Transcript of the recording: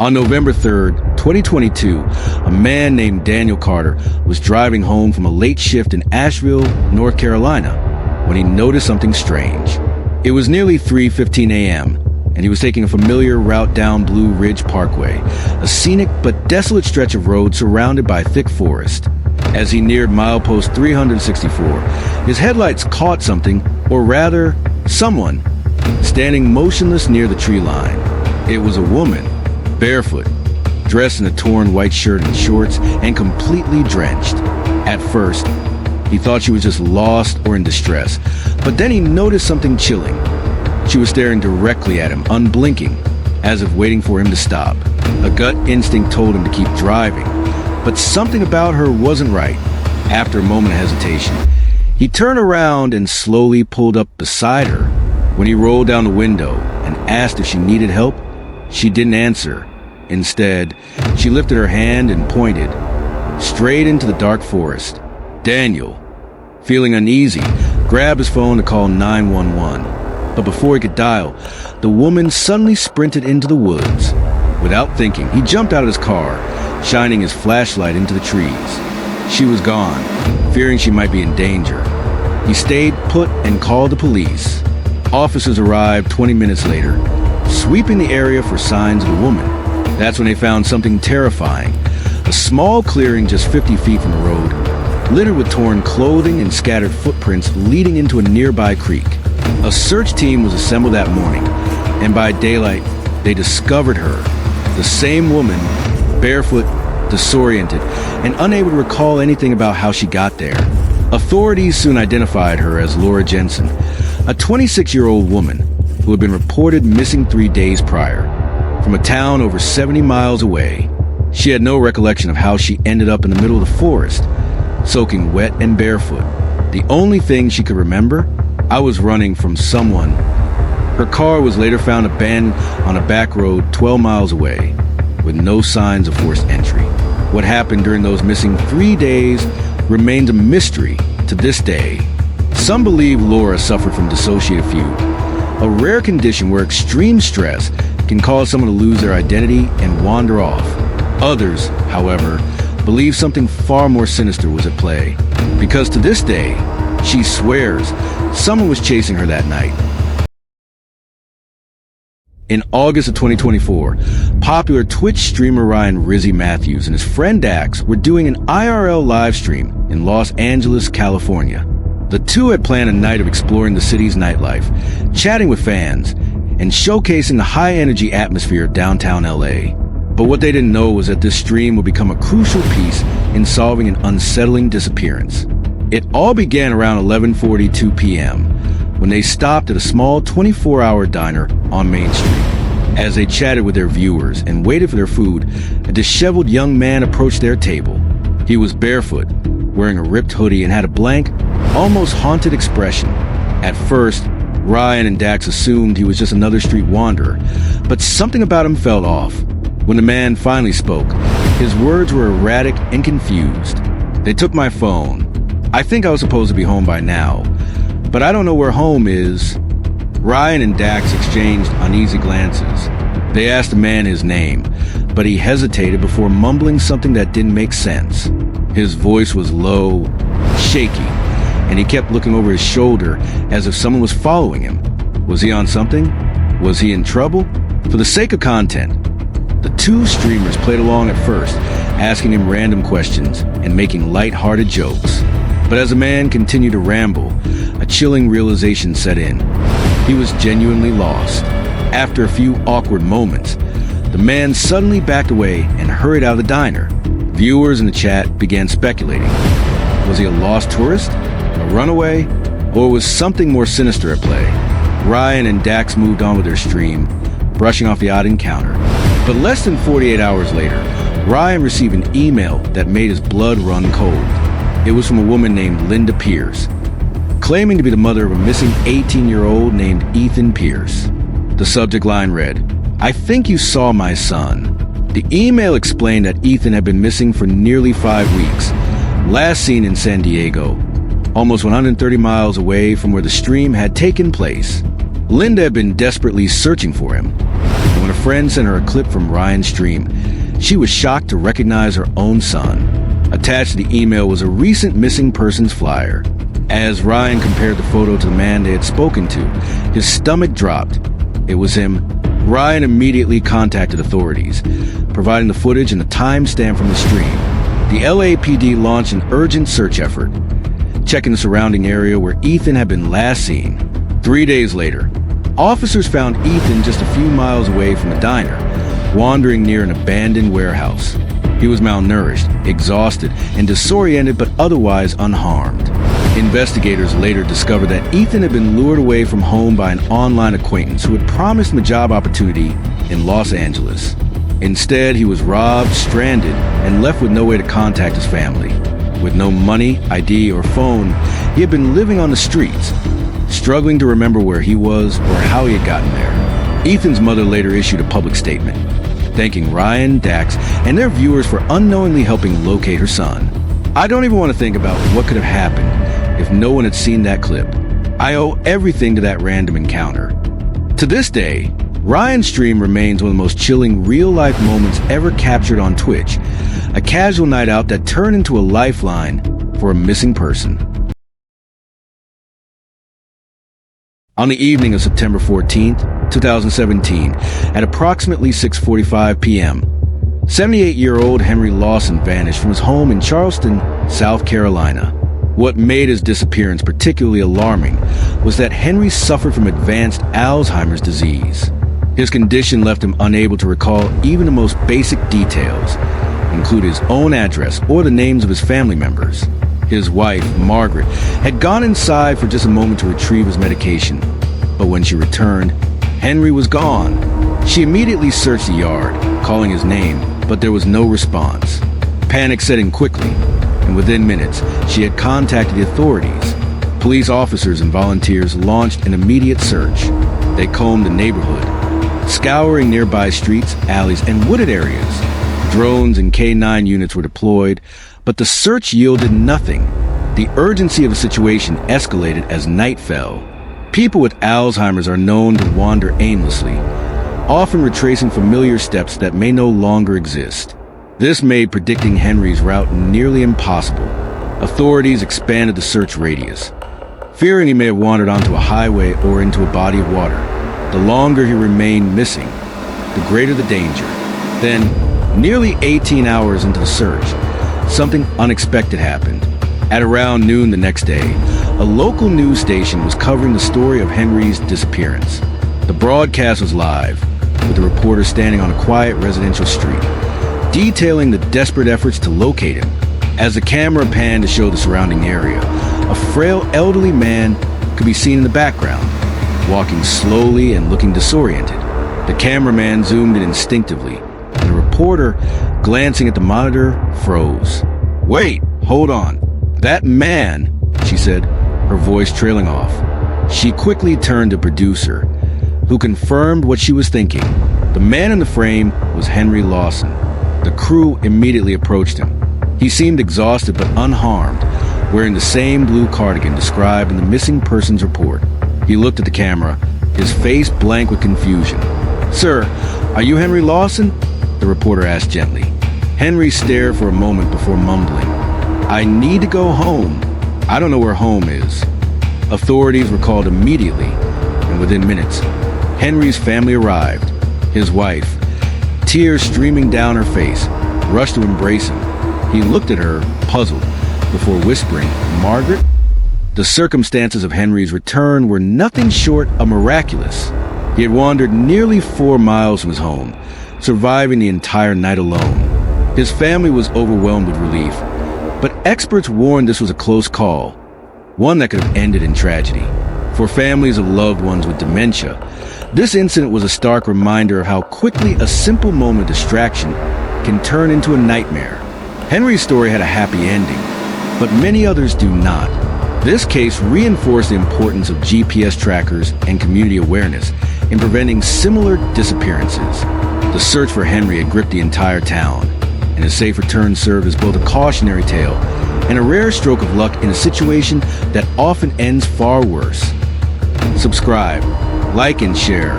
On November 3rd, 2022, a man named Daniel Carter was driving home from a late shift in Asheville, North Carolina, when he noticed something strange. It was nearly 3:15 a.m., and he was taking a familiar route down Blue Ridge Parkway, a scenic but desolate stretch of road surrounded by thick forest. As he neared milepost 364, his headlights caught something, or rather, someone, standing motionless near the tree line. It was a woman, barefoot, dressed in a torn white shirt and shorts, and completely drenched. At first, he thought she was just lost or in distress, but then he noticed something chilling. She was staring directly at him, unblinking, as if waiting for him to stop. A gut instinct told him to keep driving, but something about her wasn't right. After a moment of hesitation, he turned around and slowly pulled up beside her. When he rolled down the window and asked if she needed help, she didn't answer. Instead, she lifted her hand and pointed straight into the dark forest. Daniel, feeling uneasy, grabbed his phone to call 911. But before he could dial, the woman suddenly sprinted into the woods. Without thinking, he jumped out of his car, shining his flashlight into the trees. She was gone, fearing she might be in danger. He stayed put and called the police. Officers arrived 20 minutes later, sweeping the area for signs of the woman. That's when they found something terrifying. A small clearing just 50 feet from the road, littered with torn clothing and scattered footprints leading into a nearby creek. A search team was assembled that morning, and by daylight, they discovered her. The same woman, barefoot, disoriented, and unable to recall anything about how she got there. Authorities soon identified her as Laura Jensen, a 26-year-old woman who had been reported missing 3 days prior, from a town over 70 miles away. She had no recollection of how she ended up in the middle of the forest, soaking wet and barefoot. The only thing she could remember, I was running from someone. Her car was later found abandoned on a back road 12 miles away, with no signs of forced entry. What happened during those missing 3 days remains a mystery to this day. Some believe Laura suffered from dissociative fugue, a rare condition where extreme stress can cause someone to lose their identity and wander off. Others, however, believe something far more sinister was at play, because to this day, she swears someone was chasing her that night. In August of 2024, popular Twitch streamer Ryan Rizzy Matthews and his friend Dax were doing an IRL live stream in Los Angeles, California. The two had planned a night of exploring the city's nightlife, chatting with fans, and showcasing the high-energy atmosphere of downtown LA. But what they didn't know was that this stream would become a crucial piece in solving an unsettling disappearance. It all began around 11:42 p.m. when they stopped at a small 24-hour diner on Main Street. As they chatted with their viewers and waited for their food, a disheveled young man approached their table. He was barefoot, wearing a ripped hoodie, and had a blank, almost haunted expression. At first, Ryan and Dax assumed he was just another street wanderer, but something about him felt off. When the man finally spoke, his words were erratic and confused. "They took my phone. I think I was supposed to be home by now, but I don't know where home is." Ryan and Dax exchanged uneasy glances. They asked the man his name, but he hesitated before mumbling something that didn't make sense. His voice was low, shaky, and he kept looking over his shoulder as if someone was following him. Was he on something? Was he in trouble? For the sake of content, the two streamers played along at first, asking him random questions and making light-hearted jokes. But as the man continued to ramble, a chilling realization set in. He was genuinely lost. After a few awkward moments, the man suddenly backed away and hurried out of the diner. Viewers in the chat began speculating. Was he a lost tourist? A runaway? Or was something more sinister at play? Ryan and Dax moved on with their stream, brushing off the odd encounter. But less than 48 hours later, Ryan received an email that made his blood run cold. It was from a woman named Linda Pierce, claiming to be the mother of a missing 18-year-old named Ethan Pierce. The subject line read, "I think you saw my son." The email explained that Ethan had been missing for nearly 5 weeks, last seen in San Diego, almost 130 miles away from where the stream had taken place. Linda had been desperately searching for him. And when when a friend sent her a clip from Ryan's stream. She was shocked to recognize her own son. Attached to the email was a recent missing persons flyer. As Ryan compared the photo to the man they had spoken to, his stomach dropped. It was him. Ryan immediately contacted authorities, providing the footage and the timestamp from the stream. The LAPD launched an urgent search effort, checking the surrounding area where Ethan had been last seen. 3 days later, officers found Ethan just a few miles away from a diner, wandering near an abandoned warehouse. He was malnourished, exhausted, and disoriented, but otherwise unharmed. Investigators later discovered that Ethan had been lured away from home by an online acquaintance who had promised him a job opportunity in Los Angeles. Instead, he was robbed, stranded, and left with no way to contact his family. With no money, ID, or phone, he had been living on the streets, struggling to remember where he was or how he had gotten there. Ethan's mother later issued a public statement, thanking Ryan, Dax, and their viewers for unknowingly helping locate her son. "I don't even want to think about what could have happened if no one had seen that clip. I owe everything to that random encounter." To this day, Ryan's stream remains one of the most chilling real-life moments ever captured on Twitch, a casual night out that turned into a lifeline for a missing person. On the evening of September 14th, 2017, at approximately 6:45 p.m., 78-year-old Henry Lawson vanished from his home in Charleston, South Carolina. What made his disappearance particularly alarming was that Henry suffered from advanced Alzheimer's disease. His condition left him unable to recall even the most basic details, including his own address or the names of his family members. His wife, Margaret, had gone inside for just a moment to retrieve his medication, but when she returned, Henry was gone. She immediately searched the yard, calling his name, but there was no response. Panic set in quickly, and within minutes, she had contacted the authorities. Police officers and volunteers launched an immediate search. They combed the neighborhood, scouring nearby streets, alleys, and wooded areas. Drones and K-9 units were deployed, but the search yielded nothing. The urgency of the situation escalated as night fell. People with Alzheimer's are known to wander aimlessly, often retracing familiar steps that may no longer exist. This made predicting Henry's route nearly impossible. Authorities expanded the search radius, fearing he may have wandered onto a highway or into a body of water. The longer he remained missing, the greater the danger. Then, nearly 18 hours into the search, something unexpected happened. At around noon the next day, a local news station was covering the story of Henry's disappearance. The broadcast was live, with the reporter standing on a quiet residential street, detailing the desperate efforts to locate him. As the camera panned to show the surrounding area, a frail elderly man could be seen in the background, walking slowly and looking disoriented. The cameraman zoomed in instinctively, and the reporter, glancing at the monitor, froze. "Wait, hold on. That man," she said, her voice trailing off. She quickly turned to producer, who confirmed what she was thinking. The man in the frame was Henry Lawson. The crew immediately approached him. He seemed exhausted but unharmed, wearing the same blue cardigan described in the missing persons report. He looked at the camera, his face blank with confusion. "Sir, are you Henry Lawson?" the reporter asked gently. Henry stared for a moment before mumbling, "I need to go home. I don't know where home is." Authorities were called immediately, and within minutes, Henry's family arrived. His wife, tears streaming down her face, rushed to embrace him. He looked at her, puzzled, before whispering, "Margaret?" The circumstances of Henry's return were nothing short of miraculous. He had wandered nearly 4 miles from his home, surviving the entire night alone. His family was overwhelmed with relief, but experts warned this was a close call, one that could have ended in tragedy. For families of loved ones with dementia, this incident was a stark reminder of how quickly a simple moment of distraction can turn into a nightmare. Henry's story had a happy ending, but many others do not. This case reinforced the importance of GPS trackers and community awareness in preventing similar disappearances. The search for Henry had gripped the entire town, and his safe return served as both a cautionary tale and a rare stroke of luck in a situation that often ends far worse. Subscribe, like, and share